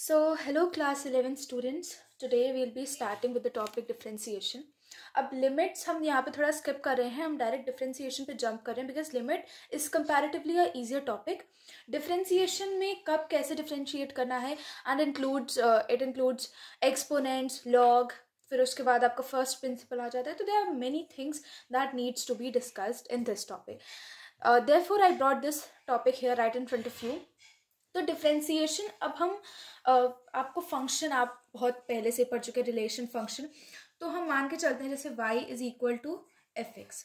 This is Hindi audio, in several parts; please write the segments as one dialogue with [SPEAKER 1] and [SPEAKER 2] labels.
[SPEAKER 1] So, hello class 11 students. Today we'll be starting with the topic differentiation. अब लिमिट्स हम यहाँ पे थोड़ा स्किप कर रहे हैं, हम डायरेक्ट डिफरेंशिएशन पे जंप कर रहे हैं because limit is comparatively a easier topic. Differentiation में कब कैसे डिफरेंशिएट करना है and it includes exponents, log, फिर उसके बाद आपका फर्स्ट प्रिंसिपल आ जाता है. तो there are many things that needs to be discussed in this topic. Therefore I brought this topic here right in front of you. तो डिफरेंशिएशन, अब हम आपको फंक्शन आप बहुत पहले से पढ़ चुके, रिलेशन फंक्शन. तो हम मान के चलते हैं जैसे y is equal to f x.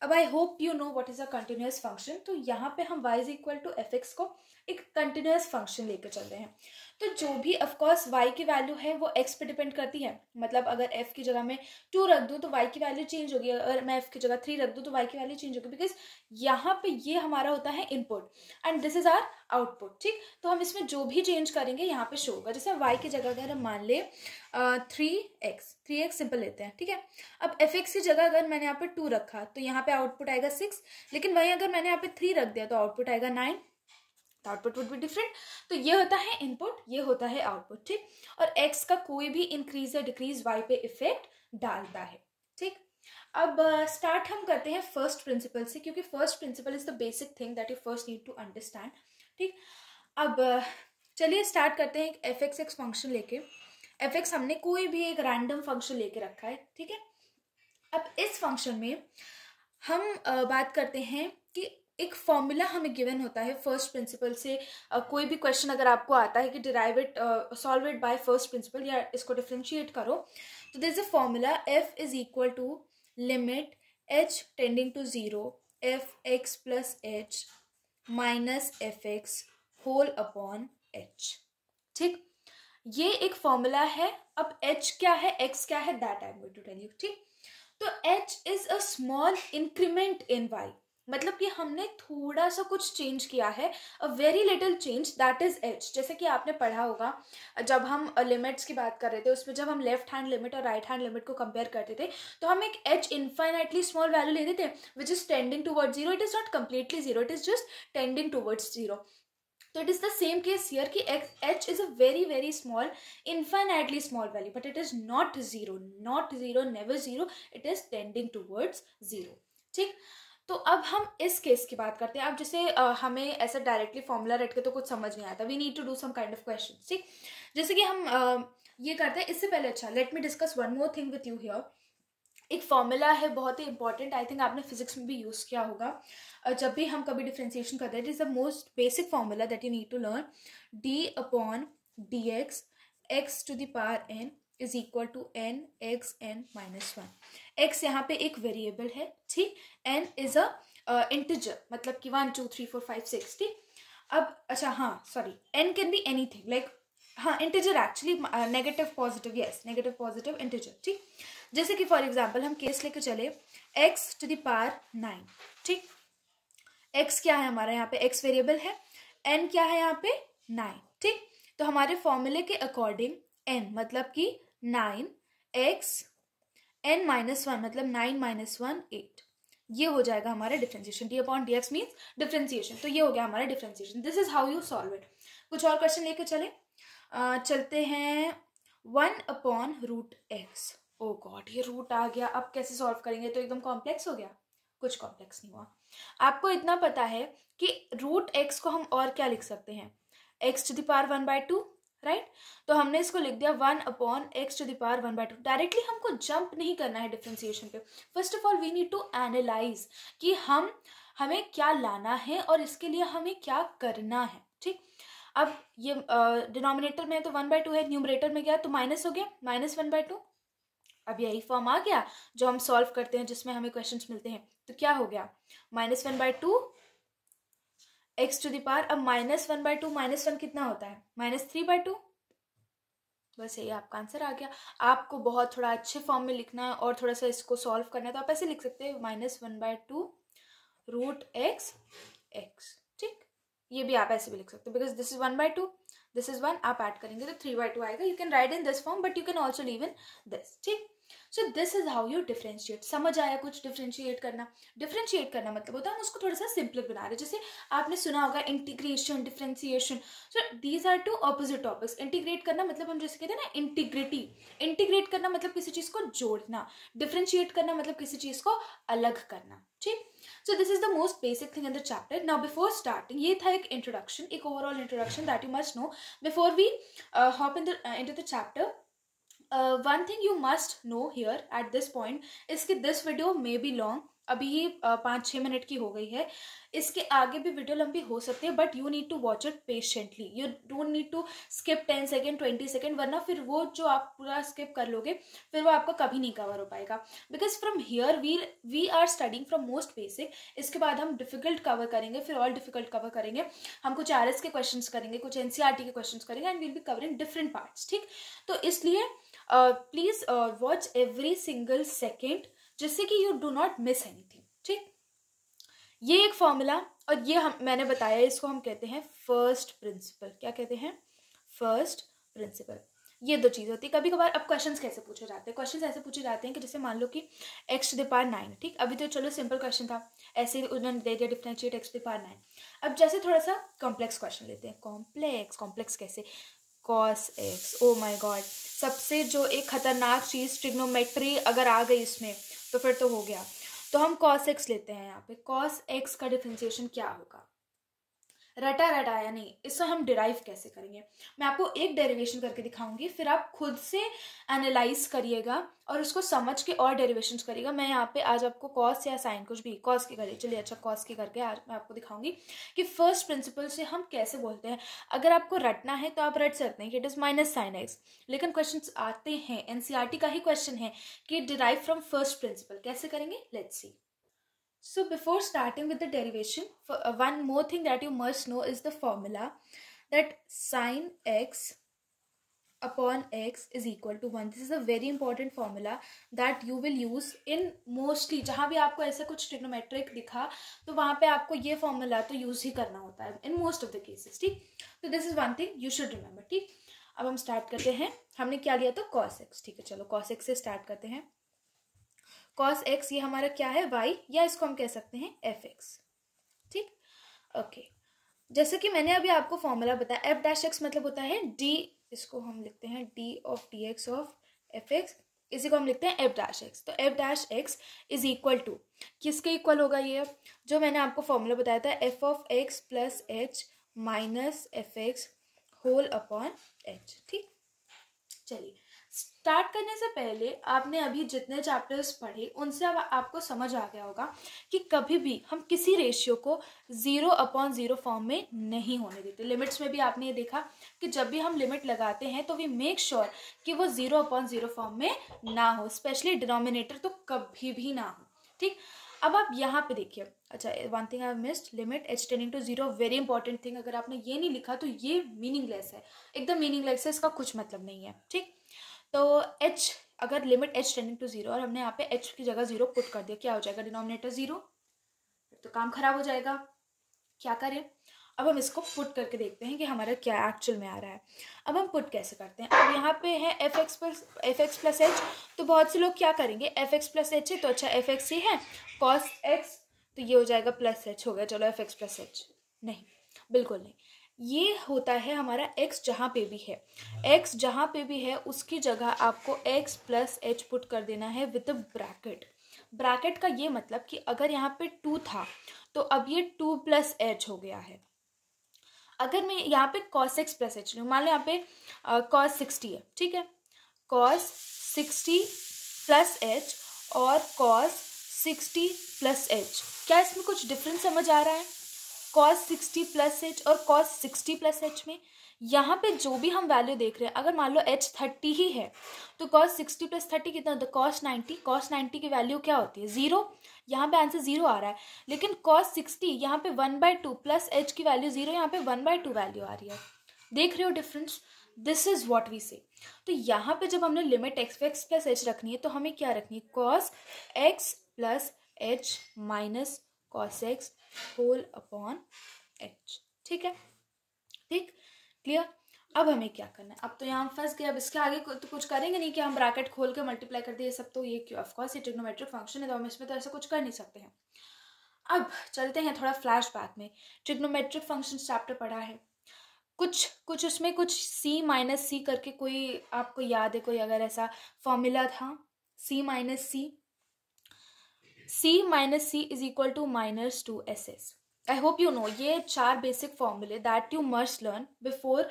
[SPEAKER 1] अब I hope you know what is a continuous function. तो यहाँ पे हम y is equal to f x को एक कंटिन्यूअस फंक्शन लेकर चल रहे हैं. तो जो भी ऑफकोर्स y की वैल्यू है वो x पे डिपेंड करती है. मतलब अगर f की जगह में 2 रख दूँ तो y की वैल्यू चेंज होगी, अगर मैं f की जगह 3 रख दूँ तो y की वैल्यू चेंज होगी, बिकॉज यहाँ पे ये हमारा होता है input and this is our output. ठीक, तो हम इसमें जो भी चेंज करेंगे यहाँ पे शो होगा. जैसे y की जगह अगर हम मान ले 3x सिंपल लेते हैं, ठीक है. अब f(x) की जगह अगर मैंने यहाँ पे 2 रखा तो यहाँ पे आउटपुट आएगा 6, लेकिन वहीं अगर मैंने यहाँ पे 3 रख दिया तो आउटपुट आएगा 9. Output would be different. तो ये होता है इनपुट, ये होता है आउटपुट. ठीक, और x का कोई भी इंक्रीज या डिक्रीज y पे इफेक्ट डालता है. ठीक, अब स्टार्ट हम करते हैं फर्स्ट प्रिंसिपल से, क्योंकि first principle is the basic thing that you first need to understand. ठीक, अब चलिए स्टार्ट करते हैं एक एफ एक्स फंक्शन लेके. एफ एक्स हमने कोई भी एक रैंडम फंक्शन लेके रखा है, ठीक है. अब इस फंक्शन में हम बात करते हैं कि एक फॉर्मूला हमें गिवन होता है फर्स्ट प्रिंसिपल से. कोई भी क्वेश्चन अगर आपको आता है कि derive it, solve it by first principle या इसको डिफरेंशिएट करो, तो this is a formula F is equal to limit H tending to 0 F X plus H minus F X whole upon H. ठीक, ये एक फॉर्मूला है. अब h क्या है, x क्या है, that I am going to tell you. ठीक, तो h is a small increment in y. मतलब कि हमने थोड़ा सा कुछ चेंज किया है, a very little change, that is h. जैसे कि आपने पढ़ा होगा जब हम लिमिट्स की बात कर रहे थे, उसमें जब हम लेफ्ट हैंड लिमिट और राइट हैंड लिमिट को कंपेयर करते थे तो हम एक h इनफाइनाइटली स्मॉल वैल्यू लेते थे which is tending towards 0. It is not completely 0, it is just tending towards 0. तो it is the same case here कि h is a very very small, infinitely small value, but it is not zero, never zero, it is tending towards 0. ठीक, तो अब हम इस केस की बात करते हैं. अब जैसे हमें ऐसा डायरेक्टली फॉर्मूला रट के तो कुछ समझ नहीं आता, we need to do some kind of question. ठीक, जैसे कि हम ये करते हैं. इससे पहले अच्छा let me discuss one more thing with you here. एक फॉर्मूला है बहुत ही इंपॉर्टेंट, आई थिंक आपने फिजिक्स में भी यूज किया होगा. जब भी हम कभी डिफरेंशिएशन करते हैं, it is the most basic formula that you need to learn. D upon D X X to the power N is equal to N X N minus 1. X यहाँ पे एक वेरिएबल है, ठीक. एन इज अ इंटीजर, मतलब कि 1 2 3 4 5 6. ठीक, अब अच्छा हाँ sorry, n can be anything like, हाँ integer actually, negative positive, yes negative positive integer. ठीक, जैसे कि फॉर एग्जाम्पल हम केस लेके चले x टू द पावर 9. ठीक, x क्या है हमारा, यहाँ पे x वेरिएबल है, n क्या है यहाँ पे 9. ठीक, तो हमारे फॉर्मूले के अकॉर्डिंग n मतलब कि 9 x n माइनस 1 मतलब 9 माइनस 1 8. ये हो जाएगा हमारा differentiation. D upon D x means differentiation. तो ये हो गया हमारा differentiation. This is how you solve it. कुछ और क्वेश्चन लेके चलते हैं. 1 अपॉन रूट एक्स. ओ गॉड, ये रूट आ गया, अब कैसे सॉल्व करेंगे, तो एकदम कॉम्प्लेक्स हो गया. कुछ कॉम्प्लेक्स नहीं हुआ. आपको इतना पता है कि रूट एक्स को हम और क्या लिख सकते हैं, X to the power 1/2, right. तो हमने इसको लिख दिया 1 upon x to the power 1/2. Directly हमको जंप नहीं करना है डिफरेंशिएशन पे. First of all we need to analyse कि हमें क्या लाना है और इसके लिए हमें क्या करना है. ठीक, अब ये डिनोमिनेटर में तो 1/2 है, न्यूमरेटर में गया तो माइनस हो गया, माइनस 1/2. अब यही फॉर्म आ गया जो हम सॉल्व करते हैं, जिसमें हमें क्वेश्चंस मिलते हैं. तो क्या हो गया, minus 1/2 X to the power. अब माइनस 1/2 माइनस 1 कितना होता है, माइनस 3/2. बस यही आपका आंसर आ गया. आपको बहुत थोड़ा अच्छे फॉर्म में लिखना है और थोड़ा सा इसको सॉल्व करना है तो आप ऐसे लिख सकते हैं, माइनस 1/2 रूट एक्स एक्स. ठीक, ये भी आप ऐसे भी लिख सकते हो because this is 1/2, this is 1, आप ऐड करेंगे तो 3/2 आएगा. You can write in this form but you can also leave in this. ठीक, so this is how you differentiate. समझ आया कुछ डिफ्रेंशिएट करना? डिफ्रेंशिएट करना मतलब होता है हम उसको थोड़ा सा सिंपल बना रहे हैं. जैसे आपने सुना होगा integration, differentiation. So these are two opposite topics. Integrate करना मतलब हम जैसे कहते हैं ना इंटीग्रिटी. इंटीग्रेट करना मतलब किसी चीज को जोड़ना. डिफ्रेंशिएट करना मतलब किसी चीज को अलग करना. ठीक. So this is the most basic thing in the chapter. Now before starting, ये था एक introduction, एक overall introduction that you must know before we hop into the chapter. One thing you must know here at this point is कि this video may be long. अभी ये 5-6 मिनट की हो गई है. इसके आगे भी वीडियो लंबी हो सकती है, but you need to watch it patiently. You don't need to skip 10 second 20 second, वरना फिर वो जो आप पूरा स्किप कर लोगे फिर वो आपका कभी नहीं कवर हो पाएगा. Because from here we are studying from most basic. इसके बाद हम डिफिकल्ट कवर करेंगे, फिर और डिफिकल्ट कवर करेंगे. हम कुछ RS के क्वेश्चंस करेंगे, कुछ NCERT के क्वेश्चंस करेंगे, and will be covering different parts. ठीक. तो इसलिए please watch every single second, जिससे कि you do not miss anything. ठीक. ये एक फॉर्मूला, और ये मैंने बताया, इसको हम कहते हैं फर्स्ट प्रिंसिपल. क्या कहते हैं? First principle. ये दो चीज़ होती है. कभी कभार अब क्वेश्चंस कैसे पूछे जाते हैं? क्वेश्चंस ऐसे पूछे जाते हैं कि जैसे मान लो कि x⁹9. ठीक. अभी तो चलो सिंपल क्वेश्चन था, ऐसे ही उन्होंने दे दिया डिफरेंशिएट x⁹9. अब जैसे थोड़ा सा कॉम्प्लेक्स क्वेश्चन लेते हैं. कॉम्प्लेक्स कैसे? cos x. Oh my God, सबसे जो एक खतरनाक चीज़ ट्रिग्नोमेट्री अगर आ गई इसमें तो फिर तो हो गया. तो हम cos x लेते हैं. यहाँ पे cos x का डिफरेंशिएशन क्या होगा? रटाया नहीं, इसको हम डिराइव कैसे करेंगे? मैं आपको एक डेरिवेशन करके दिखाऊंगी, फिर आप खुद से एनालाइज करिएगा और उसको समझ के और डेरिवेशंस करिएगा. मैं यहाँ पे आज आपको कॉस या साइन, कुछ भी कॉस के करिए, चलिए अच्छा कॉस के करके आज मैं आपको दिखाऊंगी कि फर्स्ट प्रिंसिपल से हम कैसे बोलते हैं. अगर आपको रटना है तो आप रट सकते हैं कि इट इज -sin x, लेकिन क्वेश्चन आते हैं, NCERT का ही क्वेश्चन है कि डिराइव फ्रॉम फर्स्ट प्रिंसिपल. कैसे करेंगे? Let's see. So before starting with the derivation, one more thing that you must know is the formula that sin x upon x is equal to 1. This is a very important formula that you will use in mostly, जहाँ भी आपको ऐसा कुछ ट्रिग्नोमेट्रिक दिखा तो वहाँ पे आपको ये फॉर्मूला तो यूज ही करना होता है in most of the cases. ठीक. तो this is one thing you should remember. ठीक. अब हम स्टार्ट करते हैं. हमने क्या लिया? तो cos x. ठीक है, चलो cos x से स्टार्ट करते हैं. cos x ये हमारा क्या है? y, या इसको हम कह सकते हैं fx. ठीक. ओके. जैसे कि मैंने अभी आपको फॉर्मूला बताया, f' मतलब होता है d, इसको हम लिखते हैं d of dx of fx, इसी को हम लिखते हैं f'. तो f' इज इक्वल टू किसके इक्वल होगा? ये जो मैंने आपको फॉर्मूला बताया था, f of x plus h minus fx whole upon h. ठीक. चलिए, स्टार्ट करने से पहले आपने अभी जितने चैप्टर्स पढ़े उनसे अब आपको समझ आ गया होगा कि कभी भी हम किसी रेशियो को 0/0 फॉर्म में नहीं होने देते. लिमिट्स में भी आपने ये देखा कि जब भी हम लिमिट लगाते हैं तो वी मेक श्योर कि वो 0/0 फॉर्म में ना हो, स्पेशली डिनोमिनेटर तो कभी भी ना हो. ठीक. अब आप यहाँ पे देखिए. अच्छा, one thing I have missed, limit h tending to 0, very important thing. अगर आपने ये नहीं लिखा तो ये मीनिंगलेस है, एकदम मीनिंगलेस है, इसका कुछ मतलब नहीं है. ठीक. तो h, अगर लिमिट h टेंडिंग टू 0 और हमने यहाँ पे h की जगह 0 पुट कर दिया, क्या हो जाएगा? डिनोमिनेटर 0. तो काम खराब हो जाएगा. क्या करें? अब हम इसको पुट करके देखते हैं कि हमारा क्या एक्चुअल में आ रहा है. अब हम पुट कैसे करते हैं? अब यहाँ पे है fx प्लस h, तो बहुत से लोग क्या करेंगे, fx प्लस h है तो अच्छा fx ही है, cos x तो ये हो जाएगा प्लस h हो गया, चलो fx प्लस h. नहीं, बिल्कुल नहीं. ये होता है हमारा x जहाँ पे भी है, x जहाँ पे भी है उसकी जगह आपको x प्लस h पुट कर देना है विद ब्रैकेट. ब्रैकेट का ये मतलब कि अगर यहाँ पे 2 था तो अब ये 2 प्लस h हो गया है. अगर मैं यहाँ पे cos x प्लस h लूँ, मान लो यहाँ पे cos 60 है. ठीक है, cos 60 प्लस h और cos 60 प्लस h, क्या इसमें कुछ डिफरेंस समझ आ रहा है? cos 60 प्लस h और cos 60 प्लस h में यहाँ पे जो भी हम वैल्यू देख रहे हैं, अगर मान लो h 30 ही है तो cos 60 प्लस 30 कितना होता है? cos 90. cos 90 की वैल्यू क्या होती है? 0. यहाँ पे आंसर 0 आ रहा है, लेकिन cos 60 यहाँ पे 1/2 प्लस h की वैल्यू 0, यहाँ पे 1/2 वैल्यू आ रही है. देख रहे हो difference? This is what we say. तो यहाँ पे जब हमने लिमिट x प्लस h रखनी है तो हमें क्या रखनी है? cos x plus h minus cos x whole upon h. ठीक है. ठीक, क्लियर. अब हमें क्या करना है, अब तो यहाँ फंस गए, अब इसके आगे तो कुछ करेंगे नहीं कि हम ब्रैकेट खोल के मल्टीप्लाई कर दिए सब, तो ये क्यों, ऑफकोर्स ये ट्रिग्नोमेट्रिक फंक्शन है तो हम इसमें तो ऐसा कुछ कर नहीं सकते हैं। अब चलते हैं थोड़ा फ्लैशबैक में, ट्रिग्नोमेट्रिक फंक्शन चैप्टर पढ़ा है, कुछ उसमें कुछ c माइनस सी करके कोई आपको याद है, कोई अगर ऐसा फॉर्मूला था, c minus C is equal to -2ss। I hope you know ये 4 बेसिक फॉर्मूले that you must learn before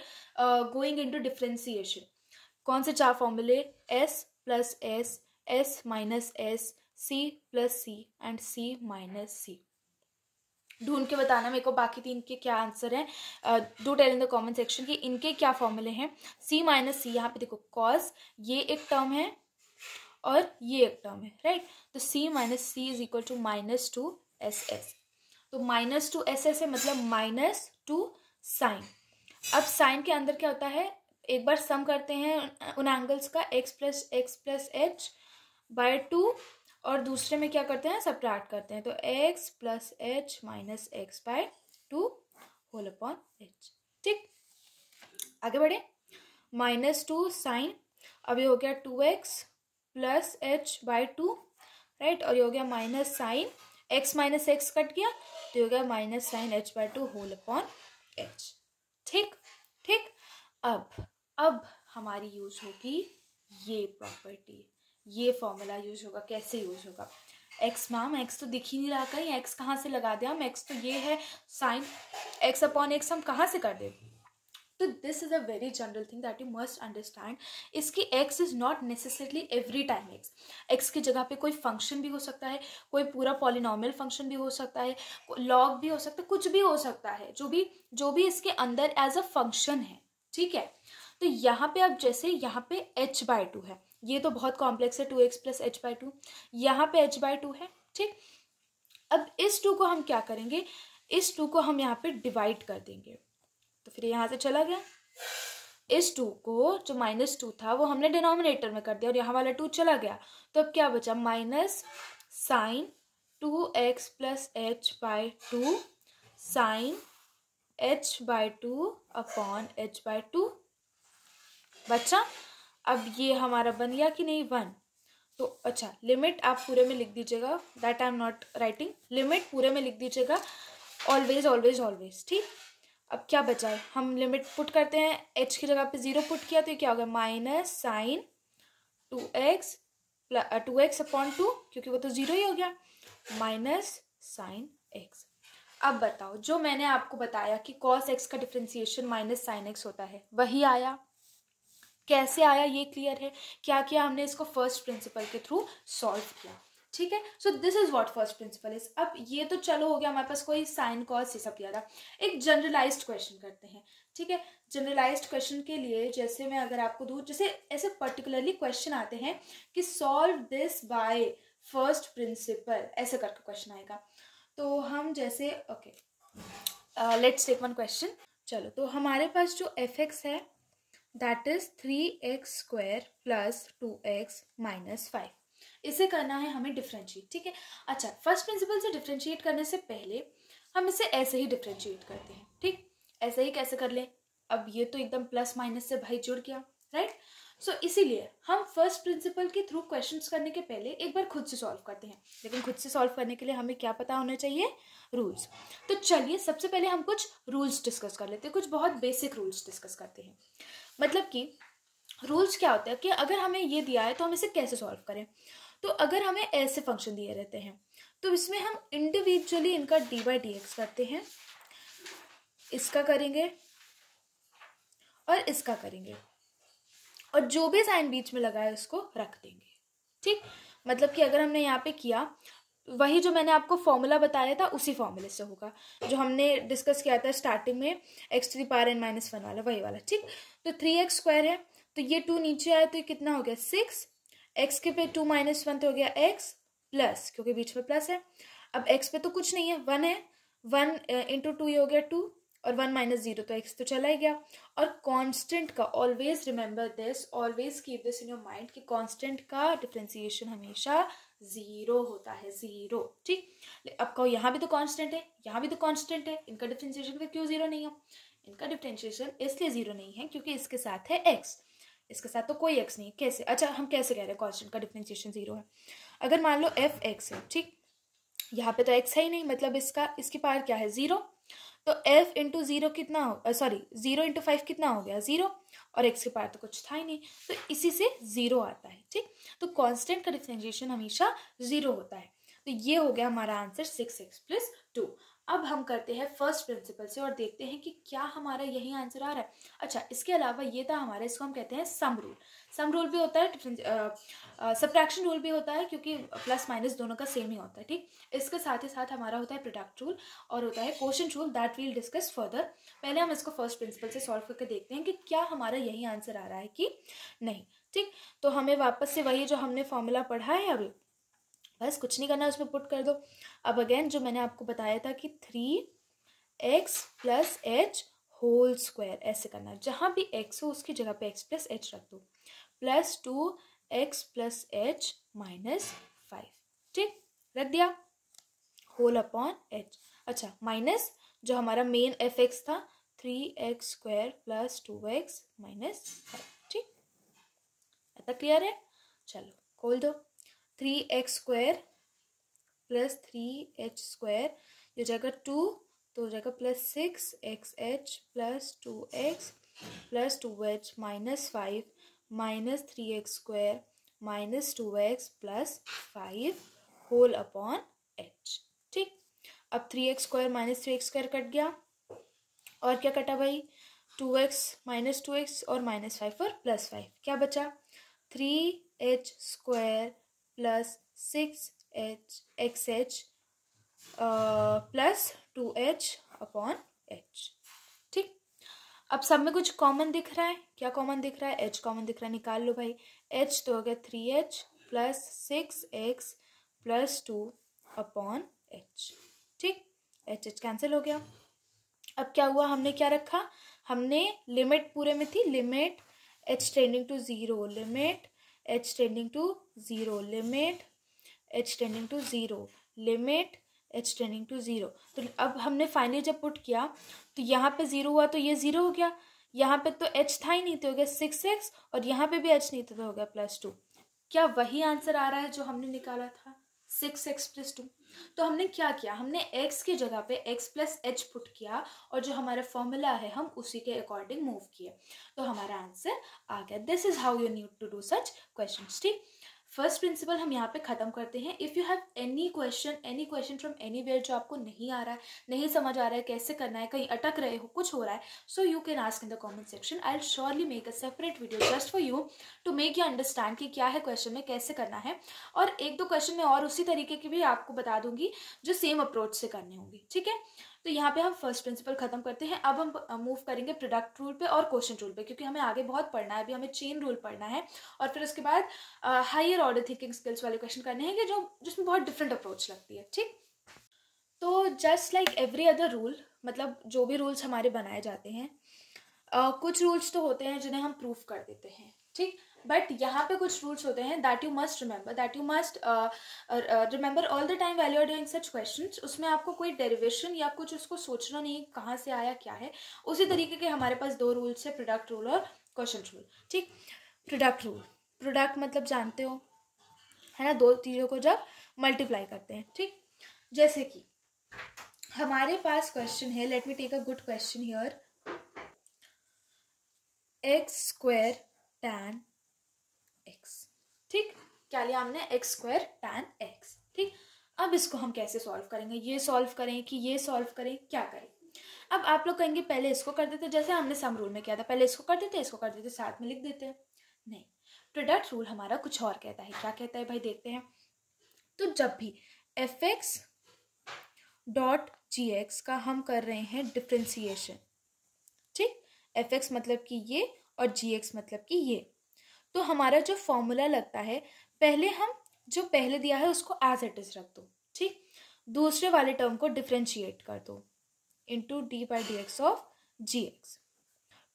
[SPEAKER 1] going into differentiation. कौन से 4 फॉर्मूले? s plus s, s minus s, c plus c and c minus c। ढूंढ के बताना मेरे को बाकी 3 के क्या आंसर है, do tell in the comment section कि इनके क्या फॉर्मूले हैं। c माइनस सी, यहाँ पे देखो कॉस, ये एक टर्म है और ये एक टर्म है, राइट। तो c minus C is equal to -2ss। तो -2ss है मतलब -2 साइन। अब साइन के अंदर क्या होता है, एक बार सम करते हैं उन एंगल्स का, x प्लस h बाय 2, और दूसरे में क्या करते हैं, सब्ट्रैक्ट करते हैं, तो x plus h minus x by 2 whole upon h। ठीक, आगे बढ़े, -2 साइन, अब ये हो गया 2x plus h by 2, right, और ये हो गया minus sine, x minus X cut गया तो ये हो गया minus sine h by 2 whole upon h। ठीक ठीक, अब हमारी यूज होगी ये प्रॉपर्टी, ये फॉर्मूला यूज होगा। कैसे यूज होगा? x मैम, x तो दिख ही नहीं रहा कहीं, x कहाँ से लगा दिया हम, x तो ये है साइन x अपॉन x, हम कहाँ से कर दे? तो this is a very general thing that you must understand. इसकी x is not necessarily every time x की जगह पे कोई फंक्शन भी हो सकता है, कोई पूरा पॉलिनोमियल फंक्शन भी हो सकता है, लॉग भी हो सकता है, कुछ भी हो सकता है, जो भी इसके अंदर एज अ फंक्शन है। ठीक है, तो यहाँ पे अब जैसे यहाँ पे h बाय 2 है, ये तो बहुत कॉम्प्लेक्स है, 2x प्लस h बाय 2, यहाँ पे h बाय 2 है। ठीक, अब इस 2 को हम क्या करेंगे, इस 2 को हम यहाँ पे डिवाइड कर देंगे, तो फिर यहाँ से चला गया, इस 2 को जो -2 था वो हमने डिनोमिनेटर में कर दिया और यहाँ वाला 2 चला गया, तो अब क्या बचा, minus sine 2x plus h by 2 sine h by 2 upon h by 2 बचा। अब ये हमारा बन गया कि नहीं, 1। तो अच्छा, लिमिट आप पूरे में लिख दीजिएगा, that I am not writing, limit पूरे में लिख दीजिएगा, ऑलवेज ऑलवेज ऑलवेज। ठीक, अब क्या बचा है, हम लिमिट पुट करते हैं, h की जगह पे 0 पुट किया तो ये क्या होगा, माइनस साइन 2x अपॉन 2, क्योंकि वो तो 0 ही हो गया, माइनस साइन x। अब बताओ, जो मैंने आपको बताया कि cos x का डिफरेंशिएशन माइनस साइन x होता है, वही आया। कैसे आया ये क्लियर है, क्या किया हमने, इसको फर्स्ट प्रिंसिपल के थ्रू सॉल्व किया। ठीक है, सो this is what first principle is. अब ये तो चलो हो गया, हमारे पास कोई साइन कॉस ये सब किया था। एक जनरलाइज्ड क्वेश्चन करते हैं। ठीक है, जनरलाइज्ड क्वेश्चन के लिए जैसे मैं अगर आपको दूँ, जैसे ऐसे पर्टिकुलरली क्वेश्चन आते हैं कि solve this by first principle, ऐसे करके क्वेश्चन आएगा। तो हम जैसे okay, let's take one question. चलो, तो हमारे पास जो fx है that is 3x square plus 2x minus 5, इसे करना है हमें डिफरेंशिएट। ठीक है, अच्छा, फर्स्ट प्रिंसिपल से डिफरेंशिएट करने से पहले हम इसे ऐसे ही डिफरेंशिएट करते हैं। ठीक, ऐसे ही कैसे कर ले, अब ये तो एकदम प्लस माइनस से भाई जुड़ गया, राइट। सो इसीलिए हम फर्स्ट प्रिंसिपल के थ्रू क्वेश्चंस करने के पहले एक बार खुद से सॉल्व करते हैं, लेकिन खुद से सॉल्व करने के लिए हमें क्या पता होना चाहिए, रूल्स। तो चलिए सबसे पहले हम कुछ रूल्स डिस्कस कर लेते हैं, कुछ बहुत बेसिक रूल्स डिस्कस करते हैं। मतलब कि रूल्स क्या होता है कि अगर हमें ये दिया है तो हम इसे कैसे सॉल्व करें। तो अगर हमें ऐसे फंक्शन दिए रहते हैं तो इसमें हम इंडिविजुअली इनका डी बाई डी एक्स करते हैं, इसका करेंगे और इसका करेंगे, और जो भी साइन बीच में लगा है उसको रख देंगे। ठीक, मतलब कि अगर हमने यहाँ पे किया, वही जो मैंने आपको फॉर्मूला बताया था उसी फॉर्मूले से होगा जो हमने डिस्कस किया था स्टार्टिंग में, x⁻n−1 वाला, वही वाला। ठीक, तो 3x स्क्वायर है तो ये 2 नीचे आया तो ये कितना हो गया 6, x के पे 2 - 1 तो हो गया x प्लस, क्योंकि बीच में प्लस है। अब x पे तो कुछ नहीं है, 1 है, 1 × 2 ये हो गया 2, और 1 - 0 तो x तो चला ही गया। और कांस्टेंट का, always remember this, always keep this in your mind कि कांस्टेंट का डिफरेंशिएशन हमेशा 0 होता है, 0। ठीक, अब कहो यहाँ भी तो कांस्टेंट है, यहाँ भी तो कांस्टेंट है, इनका डिफरेंशिएशन फिर क्यों 0 नहीं है? इनका डिफरेंशिएशन इसलिए 0 नहीं है क्योंकि इसके साथ है x, इसके साथ तो कोई x नहीं। कैसे? अच्छा, हम कैसे कह रहे हैं कांस्टेंट का डिफरेंशिएशन 0 है? अगर मान लो f x है, ठीक, यहाँ पे तो x है ही नहीं, मतलब इसकी पावर क्या है? 0। तो f इंटू 0 कितना हो, सॉरी 0 इंटू 5 कितना हो गया? 0, और x की पावर तो कुछ था ही नहीं, तो इसी से 0 आता है, ठीक। तो कांस्टेंट का डिफरेंशिएशन हमेशा 0 होता है। तो ये हो गया हमारा आंसर 6x + 2। अब हम करते हैं फर्स्ट प्रिंसिपल से और देखते हैं कि क्या हमारा यही आंसर आ रहा है। अच्छा, इसके अलावा ये था हमारा, इसको हम कहते हैं सम रूल। सम रूल भी होता है, सब्ट्रैक्शन रूल भी होता है, क्योंकि प्लस माइनस दोनों का सेम ही होता है, ठीक। इसके साथ ही साथ हमारा होता है प्रोडक्ट रूल और होता है quotient rule, that we'll discuss further. पहले हम इसको फर्स्ट प्रिंसिपल से सॉल्व करके देखते हैं कि क्या हमारा यही आंसर आ रहा है कि नहीं, ठीक। तो हमें वापस से वही जो हमने फॉर्मूला पढ़ा है अभी, बस कुछ नहीं करना, उसमें पुट कर दो। अब अगेन जो मैंने आपको बताया था कि 3x + h होल स्क्वायर, ऐसे करना, जहाँ भी x हो उसकी जगह पे x + h रख दो, प्लस 2x + h - 5, ठीक, रख दिया, होल अपॉन h। अच्छा, माइनस जो हमारा मेन fx था 3x² + 2x - 5, ठीक, ऐसा क्लियर है? चलो खोल दो, 3x² + 3h², ये जाएगा 2, तो हो जाएगा +6xh + 2x + 2h - 5 - 3x² - 2x + 5 whole upon h, ठीक। अब 3x² - 3x² कट गया, और क्या कटा भाई? 2x - 2x और -5 और +5, क्या बचा? 3h² + 6xh + 2h upon h, ठीक। अब सब में कुछ कॉमन दिख रहा है, क्या कॉमन दिख रहा है? h कॉमन दिख रहा है, निकाल लो भाई। h तो हो गया 3h + 6x + 2 अपॉन h, ठीक, h कैंसिल हो गया। अब क्या हुआ? हमने क्या रखा? हमने लिमिट पूरे में थी, limit h tending to 0, limit h tending to 0, limit h tending to 0, limit h tending to 0। तो अब हमने फाइनली जब पुट किया तो यहाँ पे 0 हुआ तो ये 0 हो गया, यहाँ पे तो h था ही नहीं तो हो गया 6x, और यहाँ पे भी h नहीं था तो हो गया +2। क्या वही आंसर आ रहा है जो हमने निकाला था, 6x + 2? तो हमने क्या किया? हमने x की जगह पे x + h पुट किया, और जो हमारा फॉर्मूला है हम उसी के अकॉर्डिंग मूव किए, तो हमारा आंसर आ गया। This is how you need to do such questions, ठीक। फर्स्ट प्रिंसिपल हम यहाँ पे खत्म करते हैं। If you have any question from anywhere जो आपको नहीं आ रहा है, नहीं समझ आ रहा है कैसे करना है, कहीं अटक रहे हो, कुछ हो रहा है, so you can ask in the comment section. I will surely make a separate video just for you to make you understand कि क्या है क्वेश्चन में, कैसे करना है। और 1-2 क्वेश्चन में और उसी तरीके की भी आपको बता दूंगी जो सेम अप्रोच से करनी होंगी, ठीक है। तो यहाँ पे हम फर्स्ट प्रिंसिपल खत्म करते हैं। अब हम मूव करेंगे प्रोडक्ट रूल पे और क्वोशिएंट रूल पे, क्योंकि हमें आगे बहुत पढ़ना है। अभी हमें चेन रूल पढ़ना है, और फिर उसके बाद हायर ऑर्डर थिंकिंग स्किल्स वाले क्वेश्चन करने हैं कि जिसमें बहुत डिफरेंट अप्रोच लगती है, ठीक। तो just like every other rule, मतलब जो भी रूल्स हमारे बनाए जाते हैं, कुछ रूल्स तो होते हैं जिन्हें हम प्रूफ कर देते हैं, ठीक। बट यहाँ पे कुछ रूल्स होते हैं that you must remember all the time when you are doing such questions. उसमें आपको कोई डेरिवेशन या कुछ उसको सोचना नहीं कहाँ से आया क्या है। उसी तरीके के हमारे पास 2 रूल्स है, प्रोडक्ट रूल और क्वोशिएंट रूल, ठीक। प्रोडक्ट रूल, प्रोडक्ट मतलब जानते हो है ना, 2 चीज़ों को जब मल्टीप्लाई करते हैं, ठीक। जैसे कि हमारे पास क्वेश्चन है, let me take a good question here, x² tan x, ठीक। क्या लिया हमने? x² tan x, ठीक। अब इसको हम कैसे सॉल्व करेंगे? ये सॉल्व करें कि ये सॉल्व करें, क्या करें? अब आप लोग कहेंगे पहले इसको कर देते, जैसे हमने सम रूल में किया था, पहले इसको कर देते, इसको कर देते, साथ में लिख देते। नहीं, प्रोडक्ट रूल हमारा कुछ और कहता है। क्या कहता है भाई? देखते हैं। तो जब भी fx डॉट gx का हम कर रहे हैं डिफ्रेंसिएशन, ठीक, fx मतलब कि ये और gx मतलब कि ये, तो हमारा जो फॉर्मूला लगता है, पहले हम जो पहले दिया है उसको एज इट इज रख दो, ठीक। दूसरे वाले टर्म को डिफ्रेंशिएट कर दो into d/dx of gx,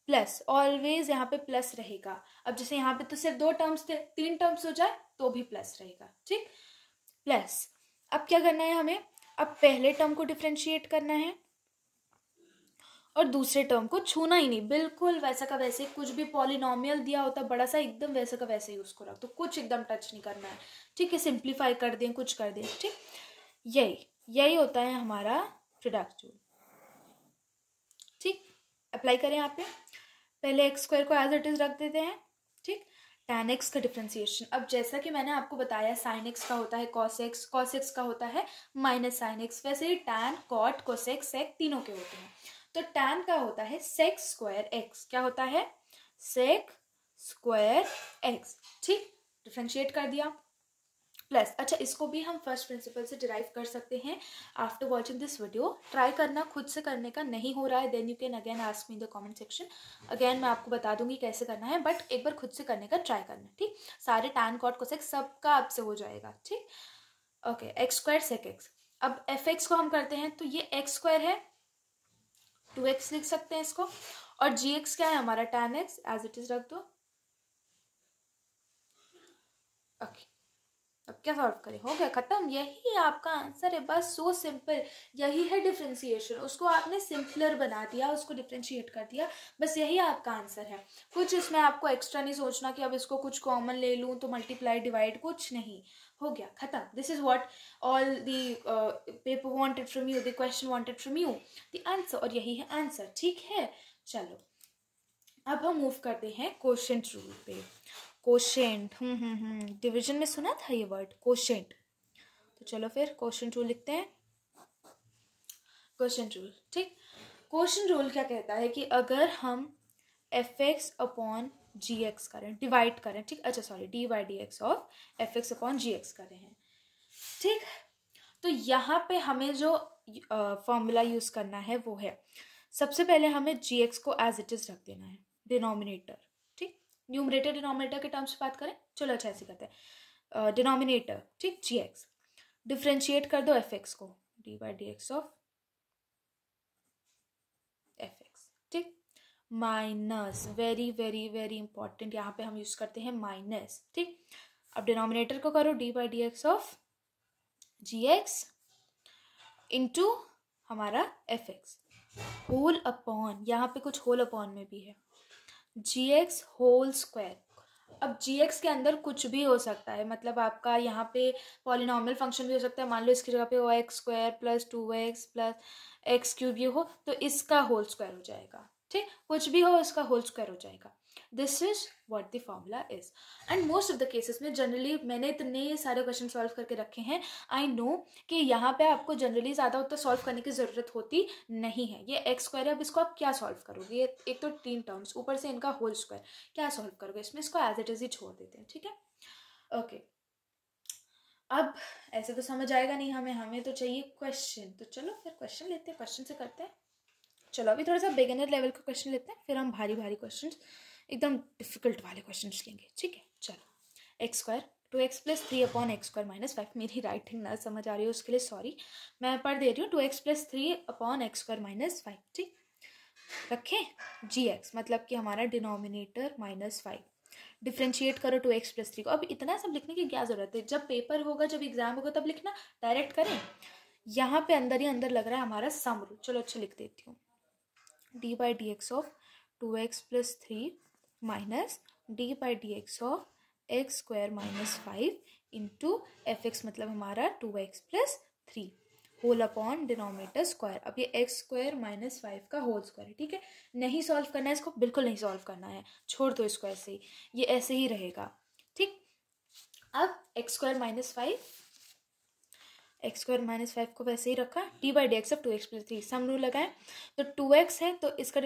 [SPEAKER 1] plus, always यहाँ पे प्लस रहेगा। अब जैसे यहाँ पे तो सिर्फ 2 टर्म्स थे, 3 टर्म्स हो जाए तो भी प्लस रहेगा, ठीक, प्लस। अब क्या करना है हमें? अब पहले टर्म को डिफ्रेंशिएट करना है, और दूसरे टर्म को छूना ही नहीं, बिल्कुल वैसा का वैसे, कुछ भी पॉलिनोमियल दिया होता है बड़ा सा एकदम वैसा का वैसे ही उसको रख दो, कुछ एकदम टच नहीं करना है, ठीक है। सिंप्लीफाई कर दें, कुछ कर दें, ठीक। यही होता है हमारा प्रोडक्ट रूल, ठीक। अप्लाई करें यहाँ पे, पहले एक्स स्क्वायर को एज इट इज रख देते हैं, ठीक। tan x का डिफ्रेंसिएशन, अब जैसा कि मैंने आपको बताया sin x का होता है cos x का होता है माइनस sin x, वैसे ही tan cot cosec sec तीनों के होते हैं। तो tan का होता है sec स्क्वायर x, क्या होता है sec स्क्वायर x, ठीक। डिफ्रेंशिएट कर दिया, प्लस, अच्छा इसको भी हम फर्स्ट प्रिंसिपल से डिराइव कर सकते हैं। After watching this video try करना, खुद से करने का नहीं हो रहा है then you can again ask me in the comment section, again मैं आपको बता दूंगी कैसे करना है, बट एक बार खुद से करने का ट्राई करना, ठीक। सारे tan cot cosec सबका आपसे हो जाएगा, ठीक। Okay, X square sec X, अब एफ एक्स को हम करते हैं तो ये एक्स स्क्वायर है, 2x लिख सकते हैं इसको, और जी एक्स क्या है हमारा tan x, as it is रख दो। ओके, अब क्या सॉल्व करें, हो गया खत्म, यही आपका आंसर है, बस सो सिंपल, यही है डिफ्रेंसिएशन, उसको आपने सिंपलर बना दिया, उसको डिफ्रेंशिएट कर दिया, बस यही आपका आंसर है। कुछ इसमें आपको एक्स्ट्रा नहीं सोचना कि अब इसको कुछ कॉमन ले लूँ तो मल्टीप्लाई डिवाइड, कुछ नहीं, हो गया खत्म। This is what all the paper wanted from you, the question wanted from you, the answer, और यही है आंसर, ठीक है। चलो अब हम मूव करते हैं कोशेंट रूल पे। कोशेंट, डिवीजन में सुना था ये वर्ड कोशेंट, तो चलो फिर कोशेंट रूल लिखते हैं। कोशेंट रूल, ठीक। कोशेंट रूल क्या कहता है कि अगर हम F X upon G X करें, डिवाइड करें, ठीक, अच्छा sorry, D by D x of F X upon G X करें हैं, ठीक, तो यहाँ पे हमें जो फॉर्मूला यूज करना है वो है, सबसे पहले हमें जी एक्स को एज इट इज रख देना है डिनोमिनेटर, ठीक। न्यूमरेटर डिनोमिनेटर के टर्म्स बात करें, चलो अच्छा ऐसे करते हैं, डिनोमिनेटर, ठीक, जी एक्स, डिफ्रेंशिएट कर दो एफ एक्स को, d by D x of F x, ठीक, minus, very very very important, यहाँ पे हम यूज करते हैं माइनस, ठीक। अब डिनोमिनेटर को करो D by D x of G X into हमारा एफ एक्स, होल अपॉन, यहाँ पे कुछ होल अपॉन में भी है, जी एक्स होल स्क्वायर। अब जी एक्स के अंदर कुछ भी हो सकता है, मतलब आपका यहाँ पे पॉलिनोमियल फंक्शन भी हो सकता है, मान लो इसकी जगह पे ओ x square plus 2x plus x cube ये हो, तो इसका होल स्क्वायर हो जाएगा, ठीक, कुछ भी हो इसका होल स्क्वायर हो जाएगा। This is what the formula is, and most of the cases में जनरली मैंने इतने सारे क्वेश्चन सॉल्व करके रखे हैं, आई नो कि यहाँ पे आपको जनरली ज़्यादा उतना सॉल्व करने की ज़रूरत होती नहीं है। ये एक्स स्क्वायर है, अब इसको आप क्या सॉल्व करोगे, ये एक तो 3 टर्म्स ऊपर से इनका होल स्क्वायर, क्या सॉल्व करोगे इसमें, इसको एज इट इज ही छोड़ देते हैं, ठीक है। ओके, अब ऐसे तो समझ आएगा नहीं हमें तो चाहिए क्वेश्चन, तो चलो फिर क्वेश्चन लेते हैं, क्वेश्चन से करते हैं। चलो अभी थोड़ा सा बिगिनर लेवल का क्वेश्चन लेते हैं, फिर हम भारी भारी क्वेश्चन, एकदम डिफिकल्ट वाले क्वेश्चन लेंगे, ठीक है। चलो, x square 2x plus 3 upon x square minus 5, मेरी राइटिंग ना समझ आ रही है उसके लिए सॉरी, मैं पढ़ दे रही हूँ, 2x plus 3 upon x square minus 5, ठीक। रखें जी एक्स, मतलब कि हमारा डिनोमिनेटर -5, डिफ्रेंशिएट करो 2x प्लस 3 को। अब इतना सब लिखने की क्या ज़रूरत है, जब पेपर होगा, जब एग्जाम होगा तब लिखना, डायरेक्ट करें। यहाँ पे अंदर ही अंदर लग रहा है हमारा सम रूल, चलो अच्छा लिख देती हूँ, D by D x of 2x plus 3 minus D by D x of X square minus 5 into F X, मतलब हमारा 2x plus 3 whole upon denominator square. अब ये एक्स स्क्वायर माइनस 5 का होल स्क्वायर है, ठीक है। नहीं सॉल्व करना है इसको, बिल्कुल नहीं सॉल्व करना है, छोड़ दो इसको ऐसे ही, ये ऐसे ही रहेगा, ठीक। अब एक्स स्क्वायर माइनस 5 को वैसे ही रखा, D by D x of 2x plus 3, sum rule लगाएं, तो 2x है तो इसका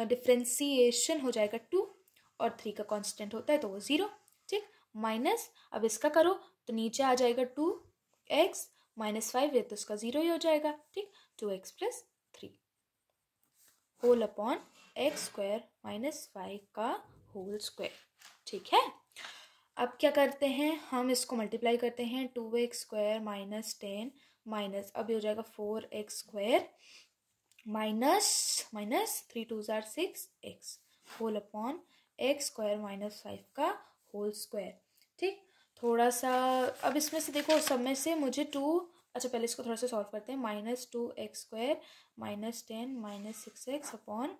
[SPEAKER 1] डिफ्रेंसिएशन हो जाएगा 2, और 3 का कांस्टेंट होता है तो वो 0, ठीक, माइनस, अब इसका करो तो नीचे आ जाएगा 2x माइनस 5 है तो उसका 0 ही हो जाएगा, ठीक, 2x plus 3 whole upon x square minus 5 का होल स्क्वायर, ठीक है। अब क्या करते हैं, हम इसको मल्टीप्लाई करते हैं, 2x स्क्वायर माइनस 10 माइनस, अब ये हो जाएगा 4x square minus 3 2 6x whole upon x square minus 5 का होल स्क्वायर, ठीक। थोड़ा सा अब इसमें से देखो, सब में से मुझे 2 अच्छा पहले इसको थोड़ा सा सॉल्व करते हैं। -2x² -10 -6x अपॉन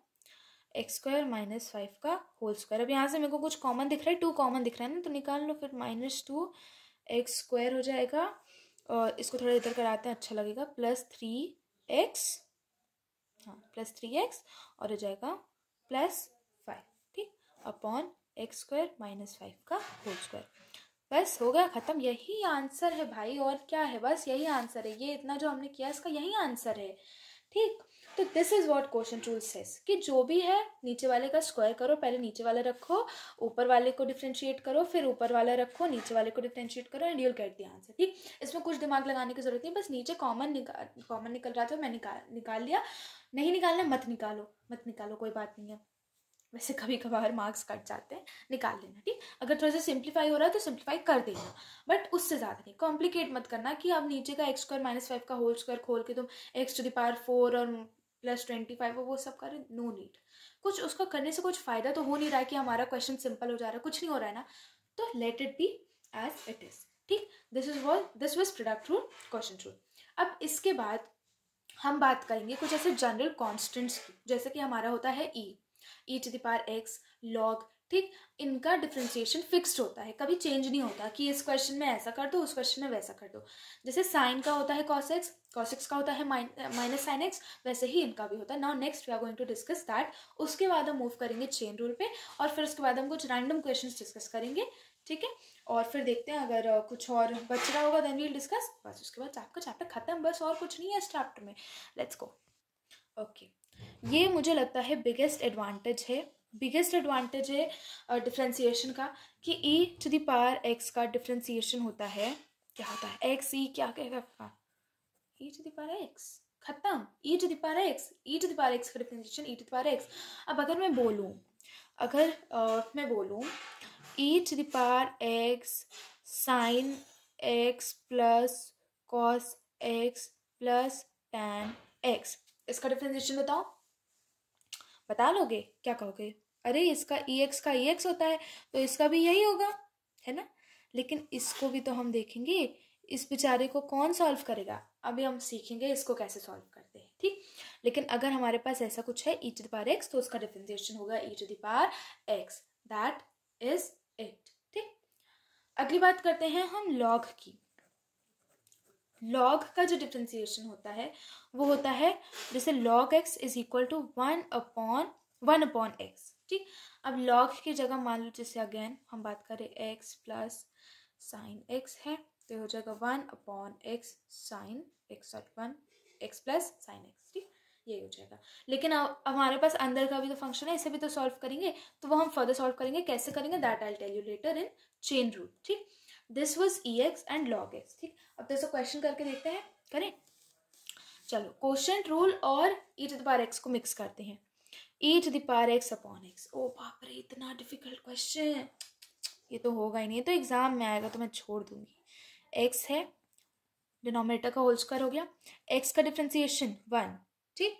[SPEAKER 1] x² -5 का होल स्क्वायर। अब यहाँ से मेरे को कुछ कॉमन दिख रहा है, 2 कॉमन दिख रहा है ना, तो निकाल लो फिर। -2x² हो जाएगा, और इसको थोड़ा इधर कराते हैं, अच्छा लगेगा, +3x, हाँ +3x, और हो जाएगा +5, ठीक, अपॉन x² -5 का होल स्क्वायर। बस हो गया ख़त्म। यही आंसर है भाई, और क्या है, बस यही आंसर है। ये इतना जो हमने किया इसका यही आंसर है, ठीक। तो this is what question rule says कि जो भी है नीचे वाले का स्क्वायर करो, पहले नीचे वाला रखो, ऊपर वाले को डिफ्रेंशिएट करो, फिर ऊपर वाला रखो, नीचे वाले को डिफ्रेंशिएट करो, and you will get the answer, ठीक। इसमें कुछ दिमाग लगाने की जरूरत नहीं, बस नीचे कॉमन निकल रहा था, मैं निकाल लिया। नहीं निकालना मत निकालो, कोई बात नहीं है, वैसे कभी कभार मार्क्स कट जाते हैं, निकाल लेना, ठीक। अगर थोड़ा सा सिंप्लीफाई हो रहा है तो सिंप्लीफाई कर देना, बट उससे ज़्यादा नहीं, कॉम्प्लिकेट मत करना कि अब नीचे का x² -5 का होल स्क्वायर खोल के तुम x⁴ और +25 वो सब करे, नो नीड। कुछ उसका करने से कुछ फ़ायदा तो हो नहीं रहा है कि हमारा क्वेश्चन सिंपल हो जा रहा है, कुछ नहीं हो रहा है ना, तो let it be as it is, ठीक। This was product rule, question rule. अब इसके बाद हम बात करेंगे कुछ ऐसे जनरल कॉन्स्टेंट्स की, जैसे कि हमारा होता है e⁻x log, ठीक। इनका डिफ्रेंशिएशन फिक्स्ड होता है, कभी चेंज नहीं होता कि इस क्वेश्चन में ऐसा कर दो, उस क्वेश्चन में वैसा कर दो। जैसे साइन का होता है cos x का होता है -sin x, वैसे ही इनका भी होता है। Now next we are going to discuss that. उसके बाद हम मूव करेंगे चेन रूल पे, और फिर उसके बाद हम कुछ रैंडम क्वेश्चंस डिस्कस करेंगे, ठीक है। और फिर देखते हैं अगर कुछ और बच रहा होगा देन वील डिस्कस। बस उसके बाद आपका चैप्टर खत्म, बस और कुछ नहीं है इस चैप्टर में। Let's go. ओके, ये मुझे लगता है बिगेस्ट एडवांटेज है डिफ्रेंसिएशन का, कि e⁻x का डिफ्रेंसिएशन होता है, क्या होता है x e, क्या कहेगा e⁻x, खत्म। e⁻x का डिफ्रेंसिएशन e⁻x। अब अगर मैं बोलूँ e⁻x sin x plus cos x plus tan x, इसका डिफ्रेंसिएशन बताओ, बता लोगे? क्या कहोगे? अरे इसका ex का ex होता है तो इसका भी यही होगा, है ना। लेकिन इसको भी तो हम देखेंगे, इस बेचारे को कौन सॉल्व करेगा, अभी हम सीखेंगे इसको कैसे सॉल्व करते हैं, ठीक। लेकिन अगर हमारे पास ऐसा कुछ है e⁻x, तो उसका डिफ्रेंसिएशन होगा e⁻x, दैट इज इट, ठीक। अगली बात करते हैं हम लॉग की। लॉग का जो डिफ्रेंसिएशन होता है वो होता है जैसे log x is equal to 1/x, ठीक। अब लॉग की जगह मान लो, जैसे अगेन हम बात करें x प्लस साइन x है, तो हो जाएगा 1/x sine x, sorry 1x plus sine x, ठीक, ये हो जाएगा। लेकिन अब हमारे पास अंदर का भी तो फंक्शन है, इसे भी तो सॉल्व करेंगे, तो वो हम फर्दर सॉल्व करेंगे, कैसे करेंगे that I will tell you later in chain rule, ठीक। This was ex and log x, ठीक। अब तो क्वेश्चन करके देखते हैं, करें। चलो क्वेश्चन रूल और e⁻x को मिक्स करते हैं। e⁻x अपॉन x, ओ बाप रे इतना डिफिकल्ट क्वेश्चन, ये तो होगा ही नहीं, तो एग्जाम में आएगा तो मैं छोड़ दूंगी। x है, डिनोमिनेटर का होल स्क्वायर हो गया, x का डिफ्रेंसिएशन 1, ठीक,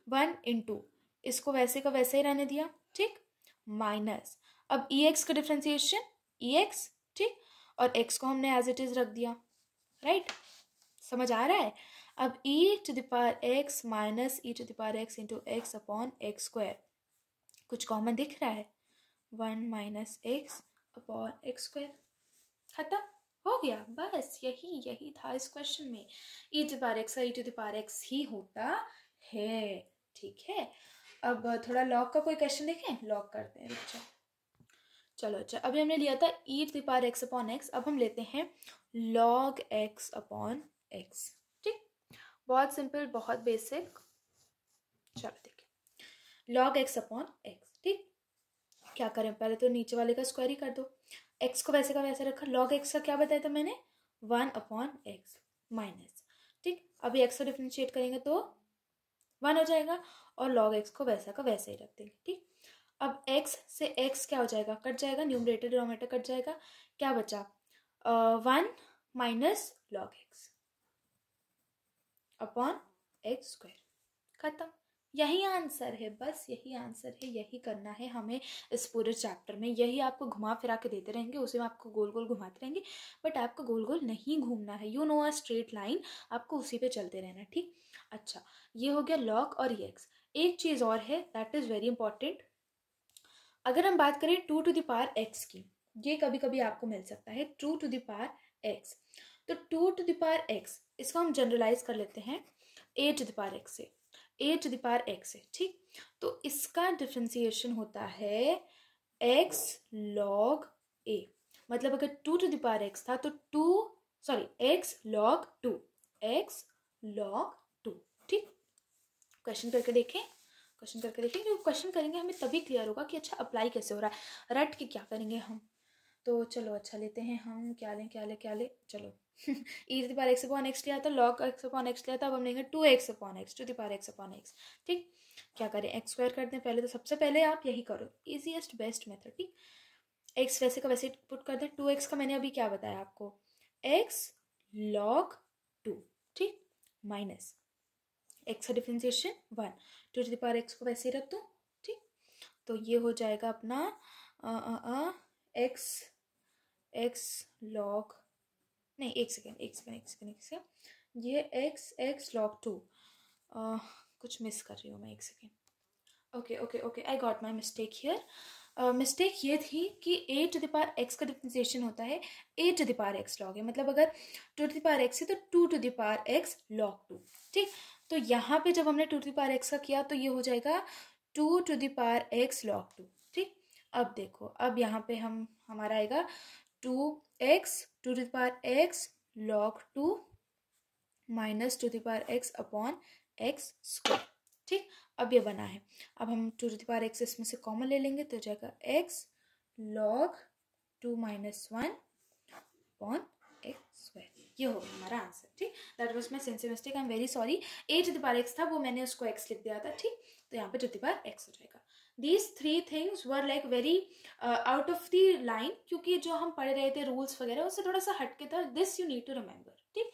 [SPEAKER 1] 1 इंटू इसको वैसे का वैसे ही रहने दिया, ठीक, माइनस अब ex का डिफ्रेंसिएशन ex, ठीक, और x को हमने एज इट इज रख दिया, राइट, समझ आ रहा है। अब e⁻x minus e⁻x into x upon x square, कुछ कॉमन दिख रहा है, 1 minus x upon x square, खत्म हो गया। बस यही था इस क्वेश्चन में, e⁻x का e⁻x ही होता है, ठीक है। अब थोड़ा लॉग का कोई क्वेश्चन देखें, लॉग करते हैं बच्चा। चलो अच्छा, अभी हमने लिया था e⁻x अपॉन x, अब हम लेते हैं log x अपॉन x, ठीक, बहुत सिंपल, बहुत बेसिक। चलो देखिए, log x अपॉन x, ठीक, क्या करें, पहले तो नीचे वाले का स्क्वायर ही कर दो, x को वैसे का वैसे रखा, log x का क्या बताया था मैंने, 1/x माइनस, ठीक, अभी x को डिफरेंशिएट करेंगे तो 1 हो जाएगा, और log x को वैसा का वैसे ही रख देंगे, ठीक। अब x से x क्या हो जाएगा, कट जाएगा, न्यूमरेटर डिनोमिनेटर कट जाएगा, क्या बचा 1 minus log x upon x square, खत्म। यही आंसर है, बस यही आंसर है, यही करना है हमें इस पूरे चैप्टर में। यही आपको घुमा फिरा के देते रहेंगे, उसे आपको गोल गोल घुमाते रहेंगे, बट आपको गोल गोल नहीं घूमना है। You know a straight line, आपको उसी पे चलते रहना है, ठीक। अच्छा, ये हो गया लॉग और एक्स। एक चीज़ और है दैट इज़ वेरी इंपॉर्टेंट। अगर हम बात करें 2 टू द पावर एक्स की, ये कभी कभी आपको मिल सकता है 2 टू द पावर एक्स। तो 2 टू द पावर एक्स, इसको हम जनरलाइज कर लेते हैं a to the power x से, a to the power x से, ठीक। तो इसका डिफ्रेंसिएशन होता है x log a। मतलब अगर 2 टू द पावर एक्स था तो x log 2, x log 2, ठीक। क्वेश्चन करके देखें, क्वेश्चन करके देखें, क्योंकि क्वेश्चन करेंगे हमें तभी क्लियर होगा कि अच्छा अप्लाई कैसे हो रहा है, रट के क्या करेंगे हम। तो चलो अच्छा लेते हैं हम, क्या लें चलो e to the power x upon x लिया था, log x अपॉन एक्स लिया था, अब हम लेंगे 2x upon x to the power x upon x, ठीक। क्या करें, एक्स स्क्वायर कर दें पहले, तो सबसे पहले आप यही करो, इजीएस्ट बेस्ट मेथड, ठीक। एक्स वैसे का वैसे पुट कर दें, 2x का मैंने अभी क्या बताया आपको, x log 2, ठीक, माइनस एक्स का differentiation 1, 2 to the power x को वैसे ही रख दो, ठीक। तो ये हो जाएगा अपना एक्स लॉग, नहीं एक सेकेंड, ये एक्स लॉग 2, कुछ मिस कर रही हूँ मैं, एक second. Okay, I got my mistake here. Mistake ये थी कि a to the power x का डिफ्रेंसिएशन होता है a to the power x log है, मतलब अगर 2 टू द पावर एक्स है तो 2 to the power x log 2, ठीक। तो यहाँ पे जब हमने 2 टू द पावर एक्स का किया तो ये हो जाएगा 2 to the power x log 2, ठीक। अब देखो, अब यहाँ पे हमारा आएगा 2x 2 to the power x log 2 minus 2 to the power x upon x square, ठीक। अब ये बना है, अब हम 2 टू द पावर एक्स इसमें से कॉमन ले लेंगे तो हो जाएगा x log 2 minus 1 upon x square. ये हो गया हमारा आंसर, ठीक। That was my sincere mistake, I am very sorry. a to the power x था, वो मैंने उसको x लिख दिया था, ठीक। तो यहाँ पे 2 टू द पावर x हो जाएगा। These 3 things were like very out of the line, क्योंकि जो हम पढ़ रहे थे रूल्स वगैरह उससे थोड़ा सा हटके था। This you need to remember, ठीक।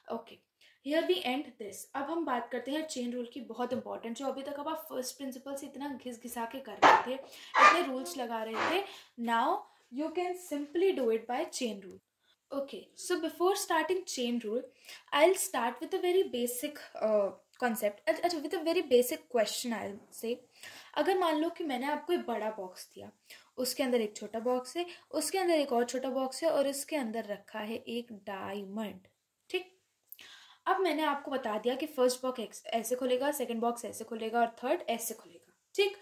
[SPEAKER 1] Okay, here we end this. अब हम बात करते हैं चेन रूल की, बहुत इंपॉर्टेंट, जो अभी तक अब आप फर्स्ट प्रिंसिपल से इतना घिसा के कर रहे थे, इतने रूल्स लगा रहे थे, now you can simply do it by chain rule. Okay, so before starting chain rule, I'll start with a very basic concept. अच्छा, with a very basic question I'll say. अगर मान लो कि मैंने आपको एक बड़ा बॉक्स दिया, उसके अंदर एक छोटा बॉक्स है, उसके अंदर एक और छोटा बॉक्स है, और इसके अंदर रखा है एक डायमंड, ठीक। अब मैंने आपको बता दिया कि फर्स्ट बॉक्स ऐसे खुलेगा, सेकंड बॉक्स ऐसे खुलेगा और थर्ड ऐसे खुलेगा, ठीक।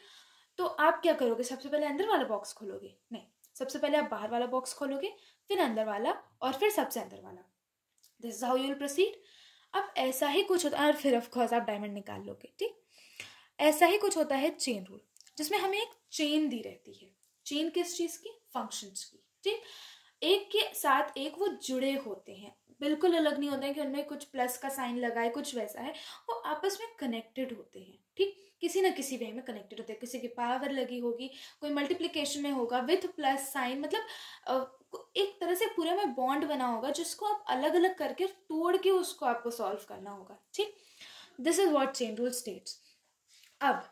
[SPEAKER 1] तो आप क्या करोगे, सबसे पहले अंदर वाला बॉक्स खोलोगे? नहीं, सबसे पहले आप बाहर वाला बॉक्स खोलोगे, फिर अंदर वाला, और फिर सबसे अंदर वाला। This is how you will proceed. अब ऐसा ही कुछ होता है, और फिर ऑफ कोर्स आप डायमंड निकाल लोगे, ठीक। ऐसा ही कुछ होता है चेन रूल, जिसमें हमें एक चेन दी रहती है। चेन किस चीज की? फंक्शंस की, ठीक। एक के साथ एक वो जुड़े होते हैं, बिल्कुल अलग नहीं होते हैं कि उनमें कुछ प्लस का साइन लगाए, कुछ वैसा है, वो आपस में कनेक्टेड होते हैं, ठीक। किसी ना किसी वे में कनेक्टेड होते हैं, किसी की पावर लगी होगी, कोई मल्टीप्लिकेशन में होगा विथ प्लस साइन, मतलब एक तरह से पूरे में बॉन्ड बना होगा, जिसको आप अलग अलग करके तोड़ के उसको आपको सॉल्व करना होगा, ठीक। This is what chain rule states. अब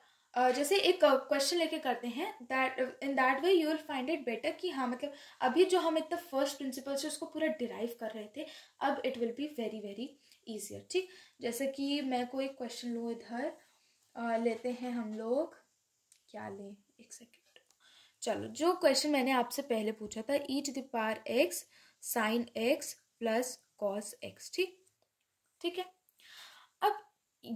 [SPEAKER 1] जैसे एक क्वेश्चन लेके करते हैं, that in that way you will find it better कि हाँ, मतलब अभी जो हम इतना फर्स्ट प्रिंसिपल से उसको पूरा डिराइव कर रहे थे, अब it will be very very easier, ठीक। जैसे कि मैं कोई क्वेश्चन लूँ, इधर लेते हैं हम लोग, क्या लें, एक सेकेंड। चलो, जो क्वेश्चन मैंने आपसे पहले पूछा था, e to the power x sine x plus cos x, ठीक है। अब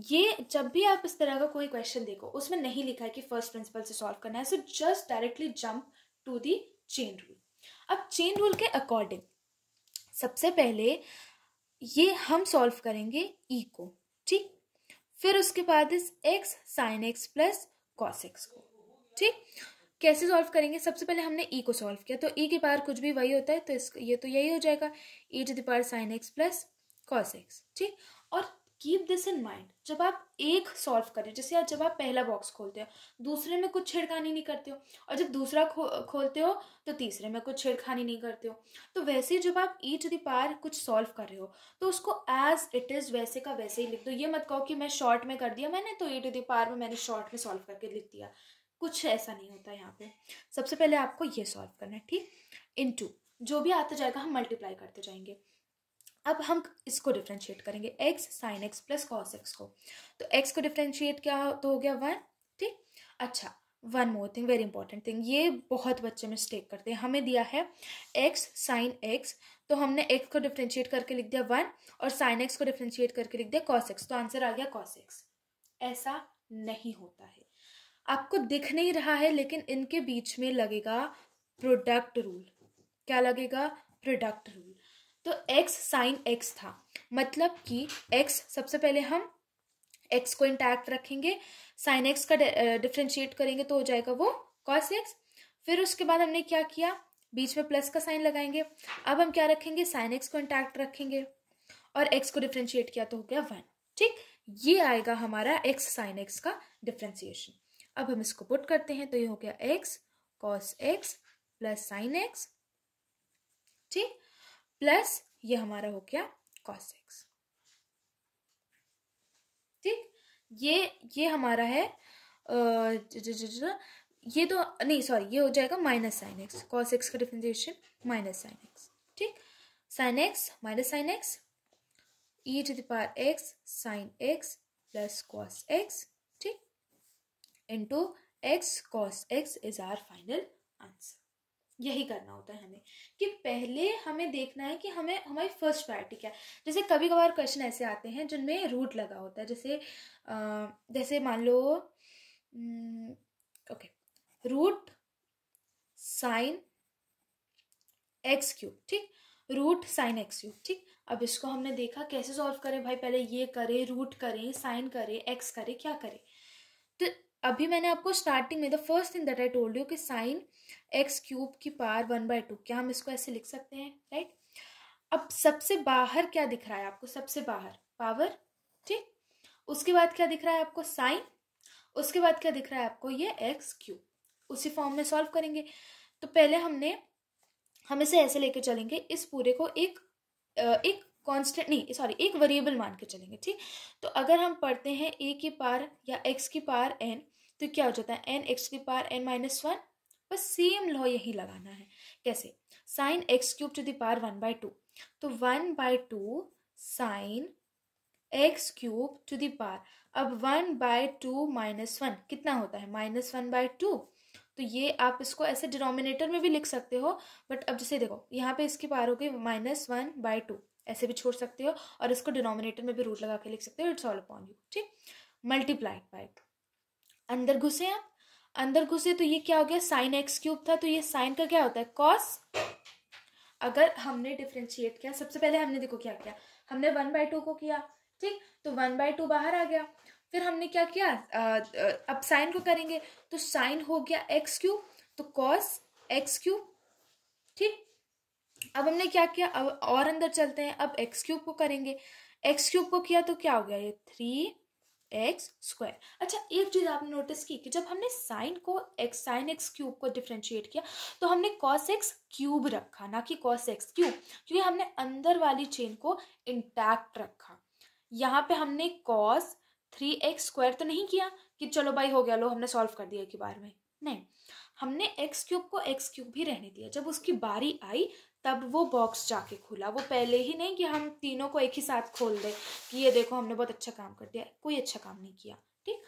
[SPEAKER 1] ये जब भी आप इस तरह का कोई क्वेश्चन देखो, उसमें नहीं लिखा है कि फर्स्ट प्रिंसिपल से सॉल्व करना है, so just directly jump to the chain rule. अब चेन रूल के अकॉर्डिंग सबसे पहले ये हम सॉल्व करेंगे e को, ठीक। फिर उसके बाद इस x sine x plus cos x को, ठीक। कैसे सॉल्व करेंगे? सबसे पहले हमने e को सॉल्व किया, तो e के पावर कुछ भी वही होता है, तो ये तो यही हो जाएगा, e to the power sine x plus cos x, ठीक। और कीप दिस इन माइंड, जब आप एक सॉल्व करें, जैसे जब आप पहला बॉक्स खोलते हो दूसरे में कुछ छेड़खानी नहीं करते हो, और जब दूसरा खोलते हो तो तीसरे में कुछ छेड़खानी नहीं करते हो, तो वैसे ही जब आप e टू द पावर कुछ सॉल्व कर रहे हो तो उसको एज इट इज़ वैसे का वैसे ही लिख दो। ये मत कहो कि मैं शॉर्ट में कर दिया मैंने तो e टू द पावर में मैंने शॉर्ट में सॉल्व करके लिख दिया, कुछ ऐसा नहीं होता यहाँ पे। सबसे पहले आपको ये सॉल्व करना है, ठीक। इनटू जो भी आता जाएगा हम मल्टीप्लाई करते जाएंगे। अब हम इसको डिफ्रेंशिएट करेंगे x sin x plus cos x को, तो x को डिफ्रेंशिएट क्या तो हो गया 1, ठीक। अच्छा, one more thing, very important thing, ये बहुत बच्चे मिस्टेक करते हैं। हमें दिया है x sin x, तो हमने x को डिफ्रेंशिएट करके लिख दिया 1 और sin x को डिफ्रेंशिएट करके लिख दिया cos x, तो आंसर आ गया cos x। ऐसा नहीं होता है, आपको दिख नहीं रहा है लेकिन इनके बीच में लगेगा प्रोडक्ट रूल। क्या लगेगा? Product rule. तो x sin x था, मतलब कि x सबसे पहले हम x को इंटैक्ट रखेंगे, sin x का डिफ्रेंशिएट करेंगे तो हो जाएगा वो cos x। फिर उसके बाद हमने क्या किया, बीच में प्लस का साइन लगाएंगे। अब हम क्या रखेंगे, sin x को इंटैक्ट रखेंगे और x को डिफ्रेंशिएट किया तो हो गया 1, ठीक। ये आएगा हमारा x sin x का डिफ्रेंशिएशन। अब हम इसको पुट करते हैं तो ये हो गया x cos x plus sin x, ठीक, प्लस ये हमारा हो गया cos x, ठीक। ये हमारा है ये तो नहीं सॉरी, ये हो जाएगा minus sine x, cos x का डिफरेंशिएशन माइनस साइन एक्स, ठीक। Sine x minus sine x e to the power x sine x plus cos x, ठीक, into x cos x is our final answer. यही करना होता है हमें, कि पहले हमें देखना है कि हमें हमारी फर्स्ट प्रायोरिटी क्या है। जैसे कभी कभार क्वेश्चन ऐसे आते हैं जिनमें रूट लगा होता है, जैसे मान लो okay, root sine x cube, ठीक, रूट साइन एक्स क्यूब, ठीक। अब इसको हमने देखा कैसे सॉल्व करें भाई, पहले ये करें, रूट करें, साइन करें, एक्स करें, क्या करें। तो अभी मैंने आपको स्टार्टिंग में the first thing that I told you कि साइन एक्स क्यूब की पावर 1/2, क्या हम इसको ऐसे लिख सकते हैं, राइट। अब सबसे बाहर क्या दिख रहा है आपको, सबसे बाहर पावर, ठीक। उसके बाद क्या दिख रहा है आपको, साइन। उसके बाद क्या दिख रहा है आपको, ये एक्स क्यूब। उसी फॉर्म में सॉल्व करेंगे। तो पहले हम इसे ऐसे लेके चलेंगे, इस पूरे को एक कांस्टेंट नहीं सॉरी एक वेरिएबल मान के चलेंगे, ठीक। तो अगर हम पढ़ते हैं a की पावर या x की पावर n, तो क्या हो जाता है n x की पावर n माइनस 1। बस सेम लॉ यही लगाना है। कैसे, sign x cube two the power 1/2, तो 1/2 sign x cube two the power, अब 1/2 माइनस 1 कितना होता है, -1/2। तो ये आप इसको ऐसे डिनोमिनेटर में भी लिख सकते हो, बट अब जैसे देखो यहाँ पे इसकी पावर हो गई -1/2, ऐसे भी छोड़ सकते हो और इसको डिनोमिनेटर में भी रूट लगा के लिख सकते हो, इट्स ऑल अपॉन यू, ठीक। मल्टीप्लाइड बाय, अंदर घुसे आप, अंदर घुसे तो ये क्या हो गया, साइन एक्स क्यूब था, तो ये साइन का क्या होता है, कॉस। अगर हमने डिफ्रेंशिएट किया, सबसे पहले हमने देखो क्या किया, हमने 1/2 को किया, ठीक, तो 1/2 बाहर आ गया। फिर हमने क्या किया, अब साइन को करेंगे, तो साइन हो गया एक्स क्यूब, तो कॉस एक्स क्यूब, ठीक। अब हमने क्या किया, अब और अंदर चलते हैं, अब एक्स क्यूब को करेंगे, एक्स क्यूब को किया तो क्या हो गया, ये 3x²। अच्छा, एक चीज आपने नोटिस की कि जब हमने साइन एक्स क्यूब को डिफ्रेंशिएट किया तो हमने कॉस एक्स क्यूब रखा, ना कि कॉस एक्स क्यूब, क्योंकि हमने अंदर वाली चेन को इंटैक्ट रखा। यहाँ पे हमने कॉस 3x² तो नहीं किया कि चलो भाई हो गया, लो हमने सॉल्व कर दिया एक ही बार में, नहीं, हमने एक्स क्यूब को एक्स क्यूब ही रहने दिया। जब उसकी बारी आई तब वो बॉक्स जाके खुला, वो पहले ही नहीं कि हम तीनों को एक ही साथ खोल दे कि ये देखो हमने बहुत अच्छा काम कर दिया, कोई अच्छा काम नहीं किया, ठीक।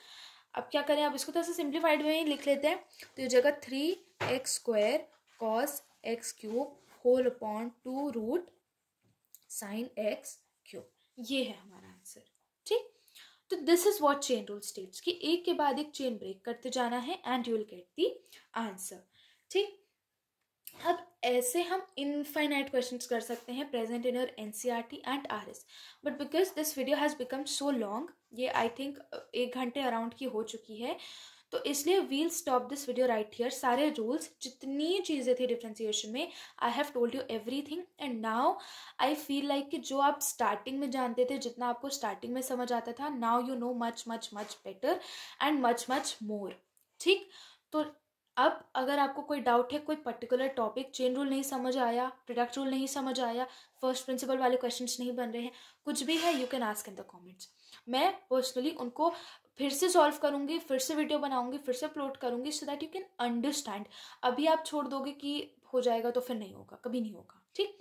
[SPEAKER 1] अब क्या करें, अब इसको तो ऐसे सिंप्लीफाइड में ही लिख लेते हैं, तो ये जगह 3x² cos x cube whole upon 2 root sine x cube, ये है हमारा आंसर, ठीक। तो this is what chain rule states कि एक के बाद एक चेन ब्रेक करते जाना है and you will get the answer, ठीक। अब ऐसे हम इनफाइनाइट क्वेश्चंस कर सकते हैं present in your NCERT and RS, but because this video has become so long, ये आई थिंक 1 घंटे अराउंड की हो चुकी है, तो इसलिए we'll stop this video right here. सारे रूल्स जितनी चीज़ें थी डिफ्रेंसिएशन में, I have told you everything. And now I feel like कि जो आप स्टार्टिंग में जानते थे, जितना आपको स्टार्टिंग में समझ आता था, now you know much much much better and much much more. ठीक. तो अब अगर आपको कोई डाउट है, कोई पर्टिकुलर टॉपिक, चेन रूल नहीं समझ आया, प्रोडक्ट रूल नहीं समझ आया, फर्स्ट प्रिंसिपल वाले क्वेश्चंस नहीं बन रहे हैं, कुछ भी है, you can ask in the comments. मैं पर्सनली उनको फिर से सॉल्व करूंगी, फिर से वीडियो बनाऊंगी, फिर से अपलोड करूंगी, so that you can understand. अभी आप छोड़ दोगे कि हो जाएगा तो फिर नहीं होगा, कभी नहीं होगा. ठीक.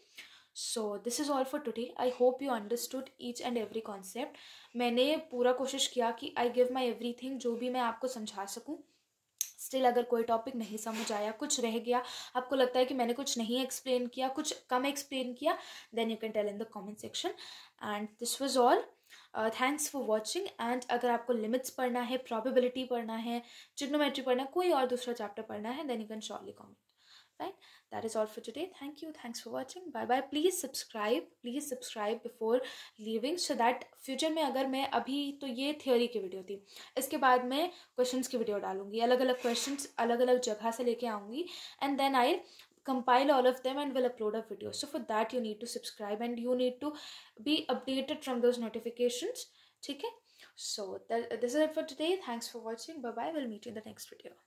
[SPEAKER 1] So this is all for today. I hope you understood each and every concept. मैंने पूरा कोशिश किया कि आई गिव माई एवरीथिंग, जो भी मैं आपको समझा सकूँ. स्टिल अगर कोई टॉपिक नहीं समझ आया, कुछ रह गया, आपको लगता है कि मैंने कुछ नहीं एक्सप्लेन किया, कुछ कम एक्सप्लेन किया, then you can tell in the comment section. And this was all. Thanks for watching. And अगर आपको लिमिट्स पढ़ना है, प्रोबेबिलिटी पढ़ना है, ट्रिग्नोमेट्री पढ़ना है, कोई और दूसरा चैप्टर पढ़ना है, then you can surely comment. Right, that is all for today. Thank you, thanks for watching. Bye bye. Please subscribe before leaving, so that future में, अगर मैं अभी तो ये थियोरी की वीडियो थी, इसके बाद मैं क्वेश्चंस की वीडियो डालूंगी, अलग अलग क्वेश्चंस अलग अलग जगह से लेके आऊंगी, and then I compile all of them and will upload a video. So for that you need to subscribe and you need to be updated from those notifications. ठीक है. So this is it for today. Thanks for watching. Bye bye. We'll meet you in the next video.